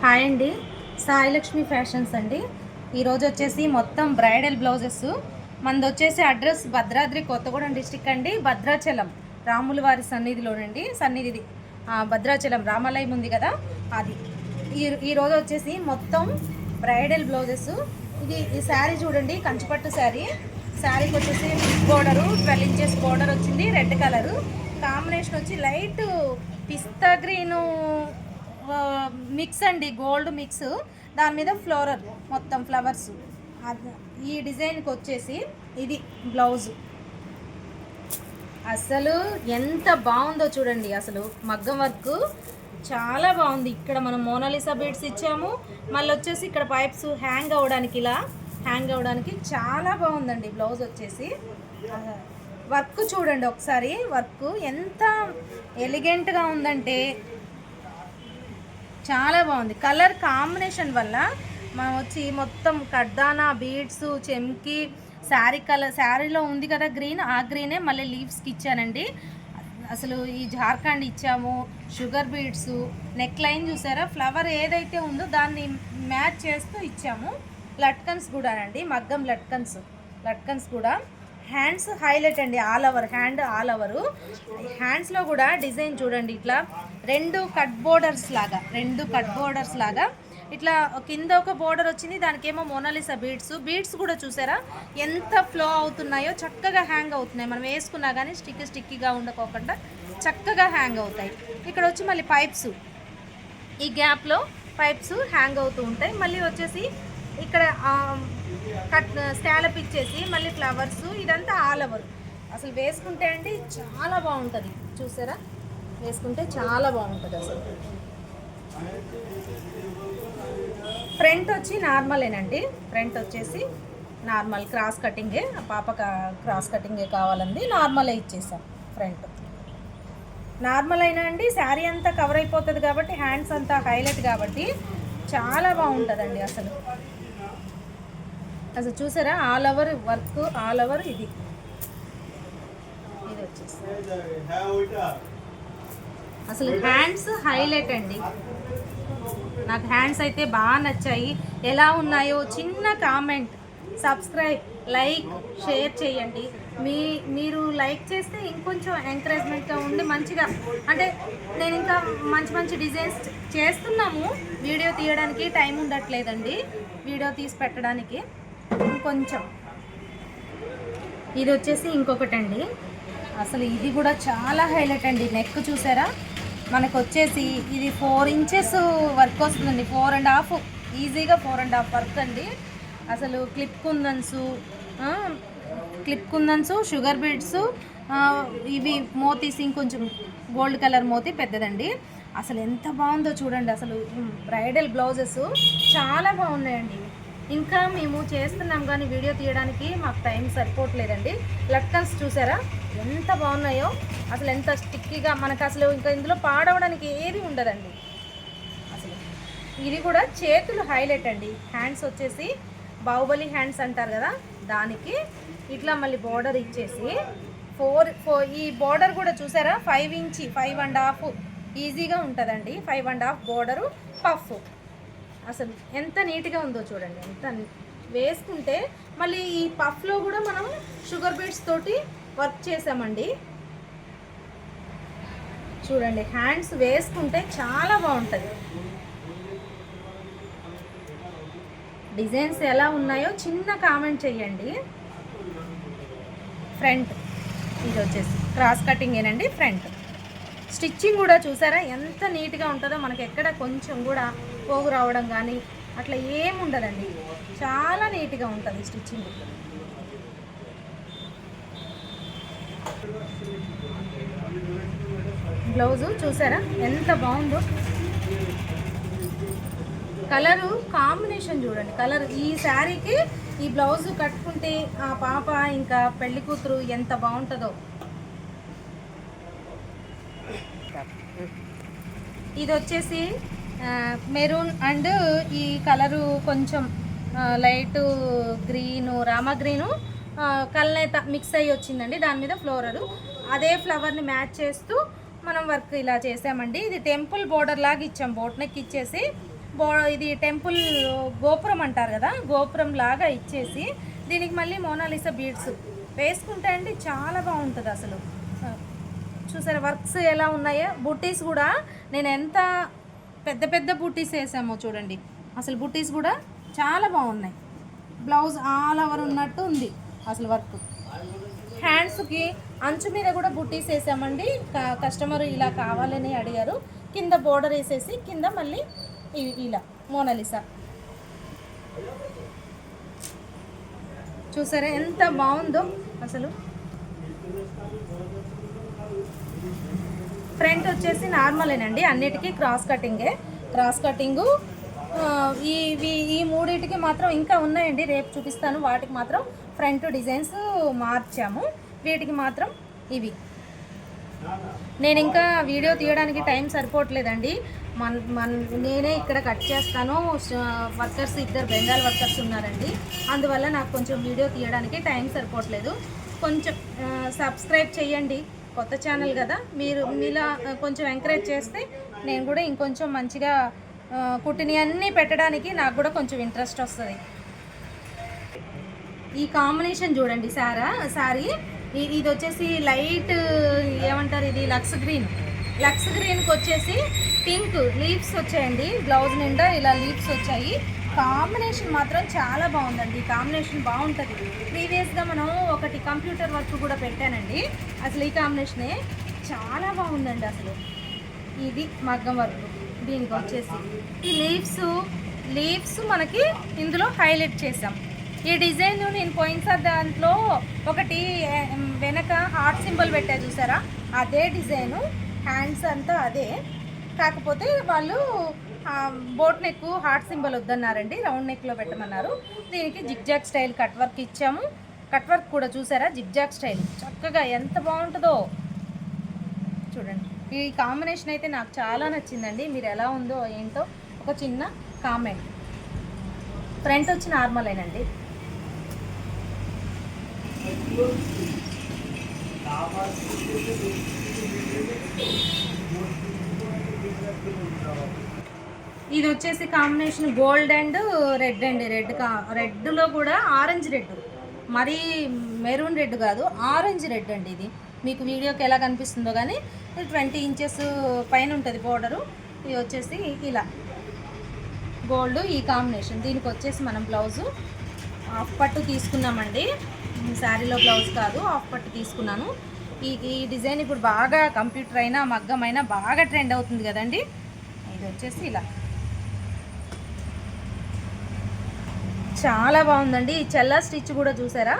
Hi అండి, Sai Lakshmi fashions అండి. ఈరోజు వచ్చేసి మొత్తం బ్రైడల్ బ్లౌజెస్. మనది వచ్చేసి అడ్రస్ భద్రాద్రి కొత్తగూడెం డిస్టిక్ అండి, భద్రాచలం రాముల వారి సన్నిధిలోనండి. సన్నిధి భద్రాచలం రామాలయం ఉంది కదా, అది. ఈరోజు వచ్చేసి మొత్తం బ్రైడల్ బ్లౌజెస్. ఈ శారీ చూడండి, కంచిపట్టు శారీకి వచ్చేసి బోర్డరు 12 ఇంచెస్ బోర్డర్ వచ్చింది. రెడ్ కలరు కాంబినేషన్ వచ్చి లైట్ పిస్తా గ్రీను మిక్స్ అండి, గోల్డ్ మిక్స్. దాని మీద ఫ్లోరల్ మొత్తం ఫ్లవర్స్. ఈ డిజైన్కి వచ్చేసి ఇది బ్లౌజ్. అసలు ఎంత బాగుందో చూడండి, అసలు మగ్గం వర్క్ చాలా బాగుంది. ఇక్కడ మనం మోనాలిసా బీడ్స్ ఇచ్చాము. మళ్ళీ వచ్చేసి ఇక్కడ పైప్స్ హ్యాంగ్ అవ్వడానికి, ఇలా హ్యాంగ్ అవ్వడానికి చాలా బాగుందండి బ్లౌజ్ వచ్చేసి. వర్క్ చూడండి ఒకసారి, వర్క్ ఎంత ఎలిగెంట్గా ఉందంటే చాలా బాగుంది. కలర్ కాంబినేషన్ వల్ల మనం వచ్చి మొత్తం కడ్దానా బీడ్స్ చెమ్కి శారీలో ఉంది కదా గ్రీన్, ఆ గ్రీనే మళ్ళీ లీవ్స్కి ఇచ్చానండి. అసలు ఈ జార్ఖండ్ ఇచ్చాము, షుగర్ బీడ్స్, నెక్ లైన్ చూసారా, ఫ్లవర్ ఏదైతే ఉందో దాన్ని మ్యాచ్ చేస్తూ ఇచ్చాము. లట్కన్స్ కూడా అండి, మగ్గం లట్కన్స్ కూడా. హ్యాండ్స్ హైలైట్ అండి, all over hand, all over. హ్యాండ్స్లో కూడా డిజైన్ చూడండి, ఇట్లా రెండు కట్ బోర్డర్స్ లాగా ఇట్లా కింద ఒక బోర్డర్ వచ్చింది, దానికేమో మోనాలిసా బీడ్స్ కూడా చూసారా ఎంత ఫ్లో అవుతున్నాయో, చక్కగా హ్యాంగ్ అవుతున్నాయి. మనం వేసుకున్నా కానీ స్టిక్కీగా ఉండకోకుండా చక్కగా హ్యాంగ్ అవుతాయి. ఇక్కడ వచ్చి మళ్ళీ పైప్స్, ఈ గ్యాప్లో పైప్స్ హ్యాంగ్ అవుతూ ఉంటాయి. మళ్ళీ వచ్చేసి ఇక్కడ స్టాలప్ ఇచ్చేసి మళ్ళీ ఫ్లవర్స్, ఇదంతా ఆల్ ఓవర్. అసలు వేసుకుంటే అండి చాలా బాగుంటుంది, చూసారా, వేసుకుంటే చాలా బాగుంటుంది అసలు. ఫ్రంట్ వచ్చి నార్మలేనండి, ఫ్రంట్ వచ్చేసి నార్మల్ క్రాస్ కటింగే, పాప క్రాస్ కటింగే కావాలండి, నార్మలే ఇచ్చేసాం. ఫ్రంట్ నార్మల్ అయినా అండి, శారీ అంతా కవర్ అయిపోతుంది కాబట్టి, హ్యాండ్స్ అంతా హైలైట్ కాబట్టి చాలా బాగుంటుందండి అసలు. చూసారా all over work, all over ఇది వచ్చేసి అసలు హ్యాండ్స్ హైలైట్ అండి. నాకు హ్యాండ్స్ అయితే బాగా నచ్చాయి. ఎలా ఉన్నాయో చిన్న కామెంట్, సబ్స్క్రైబ్, లైక్, షేర్ చేయండి. మీరు లైక్ చేస్తే ఇంకొంచెం ఎంకరేజ్మెంట్గా ఉండి మంచిగా, అంటే నేను ఇంకా మంచి డిజైన్స్ చేస్తున్నాము. వీడియో తీయడానికి టైం ఉండట్లేదండి, వీడియో తీసి పెట్టడానికి కొంచెం. ఇది వచ్చేసి ఇంకొకటండి, అసలు ఇది కూడా చాలా హైలైట్ అండి. నెక్ చూసారా, మనకు వచ్చేసి ఇది 4 ఇంచెస్ వర్క్ వస్తుందండి, 4.5, ఈజీగా 4.5 వర్క్ అండి. అసలు క్లిప్ కుందన్స్, షుగర్ బీడ్స్, ఇవి మోతీస్, ఇంకొంచెం గోల్డ్ కలర్ మోతీ పెద్దదండి. అసలు ఎంత బాగుందో చూడండి, అసలు బ్రైడల్ బ్లౌజెస్ చాలా బాగున్నాయండి. ఇంకా మేము చేస్తున్నాం కానీ వీడియో తీయడానికి మాకు టైం సరిపోవట్లేదండి. లట్కన్స్ చూసారా ఎంత బాగున్నాయో, అసలు ఎంత స్టిక్కీగా, మనకు అసలు ఇంకా ఇందులో పాడవడానికి ఏది ఉండదండి అసలు. ఇది కూడా చేతులు హైలైట్ అండి. హ్యాండ్స్ వచ్చేసి బాహుబలి హ్యాండ్స్ అంటారు కదా, దానికి ఇట్లా మళ్ళీ బోర్డర్ ఇచ్చేసి 4 ఈ బోర్డర్ కూడా చూసారా 5 ఇంచి, 5.5 ఈజీగా ఉంటుందండి. 5.5 బోర్డరు, పఫ్. అసలు ఎంత నీట్గా ఉందో చూడండి, ఎంత వేసుకుంటే. మళ్ళీ ఈ పఫ్లో కూడా మనం షుగర్ బీడ్స్ తోటి వర్క్ చేసామండి. చూడండి హ్యాండ్స్ వేసుకుంటే చాలా బాగుంటుంది. డిజైన్స్ ఎలా ఉన్నాయో చిన్న కామెంట్ చేయండి. ఫ్రంట్ ఇది వచ్చేసి క్రాస్ కటింగ్ ఏనండి. ఫ్రంట్ స్టిచ్చింగ్ కూడా చూసారా ఎంత నీట్గా ఉంటుందో, మనకి ఎక్కడ కొంచెం కూడా పోగు రావడం కానీ అట్లా ఏముండదండి, చాలా నీట్గా ఉంటుంది స్టిచ్చింగ్. బ్లౌజు చూసారా ఎంత బాగుందో, కలరు కాంబినేషన్ చూడండి. కలర్ ఈ శారీకి ఈ బ్లౌజు కట్టుకుంటే ఆ పాప ఇంకా పెళ్లి కూతురు ఎంత బాగుంటుందో. ఇది వచ్చేసి మెరూన్ అండ్ ఈ కలరు కొంచెం లైట్ గ్రీను, రామా గ్రీను, కల్నేత మిక్స్ అయ్యి వచ్చిందండి. దాని మీద ఫ్లోరరు, అదే ఫ్లవర్ని మ్యాచ్ చేస్తూ మనం వర్క్ ఇలా చేసామండి. ఇది టెంపుల్ బోర్డర్ లాగా ఇచ్చాం, బోట్ నెక్ ఇచ్చేసి ఇది టెంపుల్ గోపురం అంటారు కదా, గోపురం లాగా ఇచ్చేసి దీనికి మళ్ళీ మోనాలిసా బీడ్స్ వేసుకుంటే అండి చాలా బాగుంటుంది అసలు. చూసారా వర్క్స్ ఎలా ఉన్నాయో. బుట్టీస్ కూడా నేను ఎంత పెద్ద పెద్ద బుట్టీస్ వేసామో చూడండి, అసలు బుట్టీస్ కూడా చాలా బాగున్నాయి. బ్లౌజ్ ఆల్ ఓవర్ ఉన్నట్టు ఉంది అసలు వర్క్. హ్యాండ్స్కి అంచు మీద కూడా బుట్టీస్ వేసామండి. కస్టమర్ ఇలా కావాలని అడిగారు. కింద బోర్డర్ వేసేసి కింద మళ్ళీ ఇలా మోనాలిసా. చూసారా ఎంత బాగుందో అసలు. ఫ్రంట్ వచ్చేసి నార్మలేనండి, అన్నిటికీ క్రాస్ కటింగే. క్రాస్ కటింగు ఈ మూడింటికి మాత్రం ఇంకా ఉన్నాయండి, రేపు చూపిస్తాను. వాటికి మాత్రం ఫ్రంట్ డిజైన్స్ మార్చాము, వీటికి మాత్రం ఇవి. నేను ఇంకా వీడియో తీయడానికి టైం సరిపోవట్లేదండి. నేనే ఇక్కడ కట్ చేస్తాను. వర్కర్స్ ఇద్దరు బెంగాల్ వర్కర్స్ ఉన్నారండి, అందువల్ల నాకు కొంచెం వీడియో తీయడానికి టైం సరిపోవట్లేదు. కొంచెం సబ్స్క్రైబ్ చేయండి, కొత్త ఛానల్ కదా. మీరు మీలా కొంచెం ఎంకరేజ్ చేస్తే నేను కూడా ఇంకొంచెం మంచిగా కుట్టిని అన్నీ పెట్టడానికి నాకు కూడా కొంచెం ఇంట్రెస్ట్ వస్తుంది. ఈ కాంబినేషన్ చూడండి సారీ. ఇది వచ్చేసి లైట్ ఏమంటారు, ఇది లక్స్ గ్రీన్కి వచ్చేసి పింక్ లీవ్స్ వచ్చాయండి. బ్లౌజ్ నిండా ఇలా లీవ్స్ వచ్చాయి. కాంబినేషన్ మాత్రం చాలా బాగుందండి. కాంబినేషన్ బాగుంటుంది. ప్రీవియస్గా మనం ఒకటి కంప్యూటర్ వర్క్ కూడా పెట్టానండి, అసలు ఈ కాంబినేషనే చాలా బాగుందండి అసలు. ఇది మగ్గం వర్క్. దీనికి వచ్చేసి ఈ లీవ్స్ మనకి ఇందులో హైలైట్ చేసాం. ఈ డిజైన్ నేను పోయినసారి దాంట్లో ఒకటి వెనక హార్ట్ సింబల్ పెట్టా చూసారా, అదే డిజైను. హ్యాండ్స్ అంతా అదే, కాకపోతే వాళ్ళు బోట్ నెక్ హార్ట్ సింబల్ వద్దన్నారండి, రౌండ్ నెక్లో పెట్టమన్నారు. దీనికి జిగ్జాగ్ స్టైల్ కట్ వర్క్ ఇచ్చాము. కట్ వర్క్ కూడా చూసారా, జిగ్జాగ్ స్టైల్ చక్కగా ఎంత బాగుంటుందో చూడండి. ఈ కాంబినేషన్ అయితే నాకు చాలా నచ్చిందండి. మీరు ఎలా ఉందో ఏంటో ఒక చిన్న కామెంట్. ఫ్రంట్ వచ్చి నార్మలేనండి. ఇది వచ్చేసి కాంబినేషన్ గోల్డ్ అండ్ రెడ్ అండి. రెడ్లో కూడా ఆరెంజ్ రెడ్, మరీ మెరూన్ రెడ్ కాదు, ఆరెంజ్ రెడ్ అండి. ఇది మీకు వీడియోకి ఎలా కనిపిస్తుందో కానీ 20 ఇంచెస్ పైన ఉంటుంది బోర్డరు. ఇది వచ్చేసి ఇలా గోల్డ్ ఈ కాంబినేషన్. దీనికి వచ్చేసి మనం బ్లౌజు హాఫ్ పట్టు తీసుకున్నామండి, శారీలో బ్లౌజ్ కాదు, హాఫ్ పట్టు తీసుకున్నాను. ఈ డిజైన్ ఇప్పుడు బాగా కంప్యూటర్ అయినా మగ్గం అయినా బాగా ట్రెండ్ అవుతుంది కదండి. ఇది వచ్చేసి ఇలా చాలా బాగుందండి. ఈ చెల్లా స్టిచ్ కూడా చూసారా,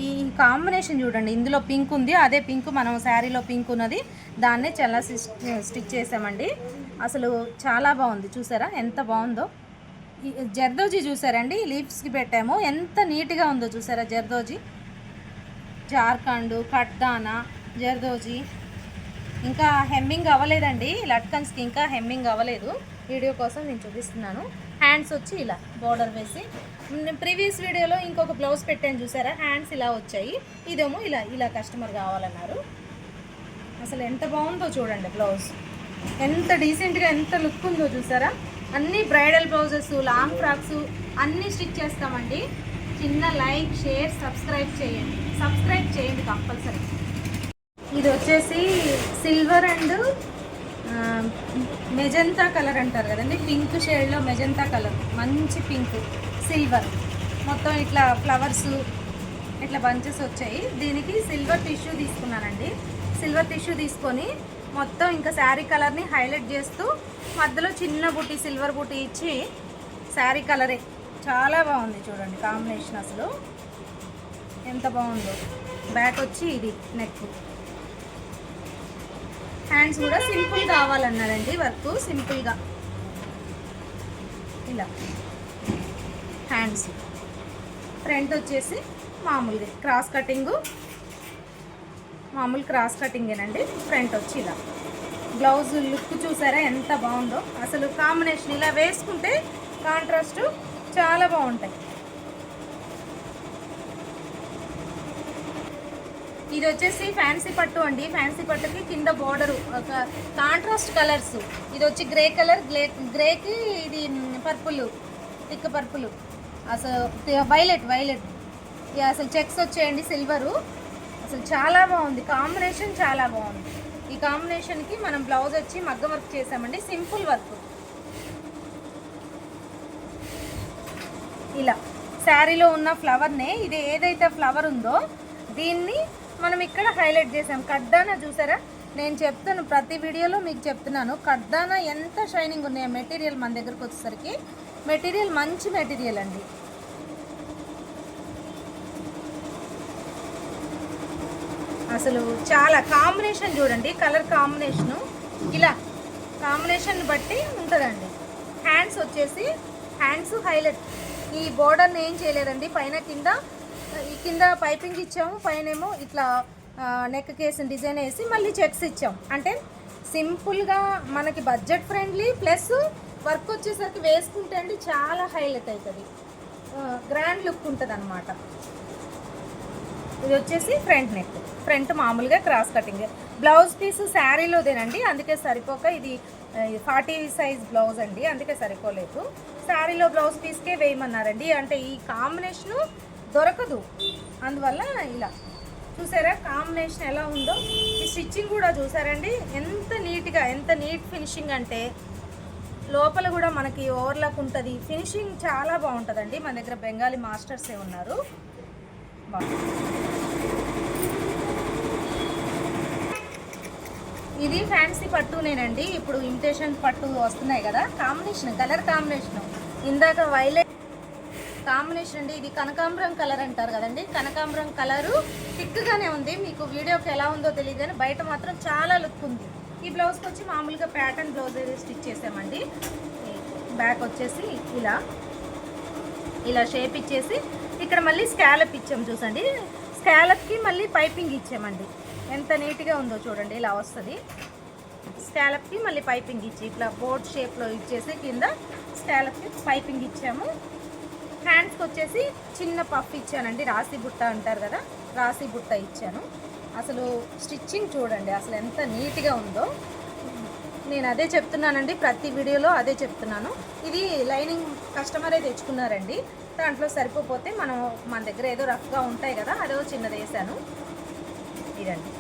ఈ కాంబినేషన్ చూడండి. ఇందులో పింక్ ఉంది, అదే పింక్ మనం శారీలో పింక్ ఉన్నది, దాన్నే చెల్లా స్టిచ్ చేసామండి. అసలు చాలా బాగుంది. చూసారా ఎంత బాగుందో. ఈ జర్దోజీ చూసారండి, లీవ్స్కి పెట్టాము, ఎంత నీట్గా ఉందో చూసారా. జర్దోజీ, జార్ఖండ్, కట్దానా, జర్దోజీ. ఇంకా హెమ్మింగ్ అవ్వలేదండి లట్కన్స్కి, ఇంకా హెమ్మింగ్ అవ్వలేదు. వీడియో కోసం నేను చూపిస్తున్నాను. హ్యాండ్స్ వచ్చి ఇలా బోర్డర్ వేసి, ప్రీవియస్ వీడియోలో ఇంకొక బ్లౌజ్ పెట్టాను చూసారా, హ్యాండ్స్ ఇలా వచ్చాయి. ఇదేమో ఇలా కస్టమర్ కావాలన్నారు. అసలు ఎంత బాగుందో చూడండి. బ్లౌజ్ ఎంత డీసెంట్గా ఎంత లుక్ ఉందో చూసారా. అన్నీ బ్రైడల్ బ్లౌజెస్, లాంగ్ ఫ్రాక్స్ అన్నీ స్టిచ్ చేస్తామండి. చిన్న లైక్, షేర్, సబ్స్క్రైబ్ చేయండి కంపల్సరీ. ఇది వచ్చేసి సిల్వర్ అండ్ మెజంతా కలర్ అంటారు కదండి, పింక్ షేడ్లో మెజంతా కలర్, మంచి పింక్ సిల్వర్, మొత్తం ఇట్లా ఫ్లవర్స్ ఇట్లా బంచెస్ వచ్చాయి. దీనికి సిల్వర్ టిష్యూ తీసుకున్నానండి. సిల్వర్ టిష్యూ తీసుకొని మొత్తం ఇంకా శారీ కలర్ని హైలైట్ చేస్తూ మధ్యలో చిన్న బుట్టి, సిల్వర్ బుట్టి ఇచ్చి శారీ కలరే చాలా బాగుంది చూడండి. కాంబినేషన్ అసలు ఎంత బాగుందో. బ్యాక్ వచ్చి ఇది నెక్. హ్యాండ్స్ కూడా సింపుల్ కావాలన్నారండి, వర్క్ సింపుల్గా ఇలా హ్యాండ్స్. ఫ్రంట్ వచ్చేసి మామూలుగా క్రాస్ కటింగు, మామూలు క్రాస్ కటింగేనండి. ఫ్రంట్ వచ్చి ఇలా. బ్లౌజ్ లుక్ చూసారా ఎంత బాగుందో అసలు. కాంబినేషన్ ఇలా వేసుకుంటే కాంట్రాస్ట్ చాలా బాగుంటాయి. ఇది వచ్చేసి ఫ్యాన్సీ పట్టు అండి. ఫ్యాన్సీ పట్టుకి కింద బోర్డరు ఒక కాంట్రాస్ట్ కలర్స్. ఇది వచ్చి గ్రే కలర్, గ్రేకి ఇది పర్పుల్, థిక్ పర్పుల్, అసలు వైలెట్ అసలు చెక్స్ వచ్చేయండి సిల్వరు. అసలు చాలా బాగుంది కాంబినేషన్, చాలా బాగుంది. ఈ కాంబినేషన్కి మనం బ్లౌజ్ వచ్చి మగ్గం వర్క్ చేసామండి, సింపుల్ వర్క్. ఇలా శారీలో ఉన్న ఫ్లవర్నే, ఇది ఏదైతే ఫ్లవర్ ఉందో దీన్ని మనం ఇక్కడ హైలైట్ చేసాం. కడ్దానా చూసారా, నేను చెప్తాను ప్రతి వీడియోలో మీకు చెప్తున్నాను, కడ్దానా ఎంత షైనింగ్ ఉన్నాయో. మెటీరియల్ మన దగ్గరకు వచ్చేసరికి మెటీరియల్ మంచి మెటీరియల్ అండి. అసలు చాలా కాంబినేషన్ చూడండి, కలర్ కాంబినేషను ఇలా కాంబినేషన్ బట్టి ఉంటుందండి. హ్యాండ్స్ వచ్చేసి హ్యాండ్స్ హైలైట్. ఈ బోర్డర్ని ఏం చేయలేదండి, పైన కింద పైపింగ్ ఇచ్చాము, పైనేమో ఇట్లా నెక్ కేసిన డిజైన్ వేసి మళ్ళీ చెక్స్ ఇచ్చాం. అంటే సింపుల్గా మనకి బడ్జెట్ ఫ్రెండ్లీ, ప్లస్ వర్క్ వచ్చేసరికి వేసుకుంటే అండి చాలా హైలైట్ అవుతుంది, గ్రాండ్ లుక్ ఉంటుంది అన్నమాట. ఇది వచ్చేసి ఫ్రంట్ నెక్, ఫ్రంట్ మామూలుగా క్రాస్ కటింగ్. బ్లౌజ్ పీస్ శారీలోదేనండి, అందుకే సరిపోక ఇది 40 సైజ్ బ్లౌజ్ అండి, అందుకే సరిపోలేదు. శారీలో బ్లౌజ్ పీస్కే వేయమన్నారండి. అంటే ఈ కాంబినేషను దొరకదు, అందువల్ల ఇలా చూసారా కాంబినేషన్ ఎలా ఉందో. ఈ స్టిచ్చింగ్ కూడా చూసారండి ఎంత నీట్గా, ఎంత నీట్ ఫినిషింగ్ అంటే లోపల కూడా మనకి ఓవర్లాక్ ఉంటుంది. ఫినిషింగ్ చాలా బాగుంటుందండి. మన దగ్గర బెంగాలీ మాస్టర్సే ఉన్నారు. ఇది ఫ్యాన్సీ పట్టునేనండి. ఇప్పుడు ఇమిటేషన్ పట్టు వస్తున్నాయి కదా, కాంబినేషన్ కలర్ కాంబినేషన్ ఇందాక వైలెట్ కాంబినేషన్ అండి. ఇది కనకాంబరం కలర్ అంటారు కదండి, కనకాంబరం కలరు థిక్గానే ఉంది. మీకు వీడియోకి ఎలా ఉందో తెలియదు కానీ బయట మాత్రం చాలా లుక్ ఉంది. ఈ బ్లౌజ్కి వచ్చి మామూలుగా ప్యాటర్న్ బ్లౌజ్ స్టిచ్ చేసామండి. బ్యాక్ వచ్చేసి ఇలా షేప్ ఇచ్చేసి ఇక్కడ మళ్ళీ స్కాలప్ ఇచ్చాము చూసండి. స్కాలప్కి మళ్ళీ పైపింగ్ ఇచ్చామండి. ఎంత నీట్గా ఉందో చూడండి, ఇలా వస్తుంది. స్కాలప్కి మళ్ళీ పైపింగ్ ఇచ్చి ఇట్లా బోర్డ్ షేప్లో ఇచ్చేసి కింద స్కాలప్కి పైపింగ్ ఇచ్చాము. హ్యాండ్స్కి వచ్చేసి చిన్న పఫ్ ఇచ్చానండి, రాసి బుట్ట అంటారు కదా, రాసి బుట్ట ఇచ్చాను. అసలు స్టిచ్చింగ్ చూడండి అసలు ఎంత నీట్గా ఉందో. నేను అదే చెప్తున్నానండి, ప్రతి వీడియోలో అదే చెప్తున్నాను. ఇది లైనింగ్ కస్టమరే తెచ్చుకున్నారండి, దాంట్లో సరిపోతే మన దగ్గర ఏదో రఫ్గా ఉంటాయి కదా, అదో చిన్నది వేసాను. ఇదండి.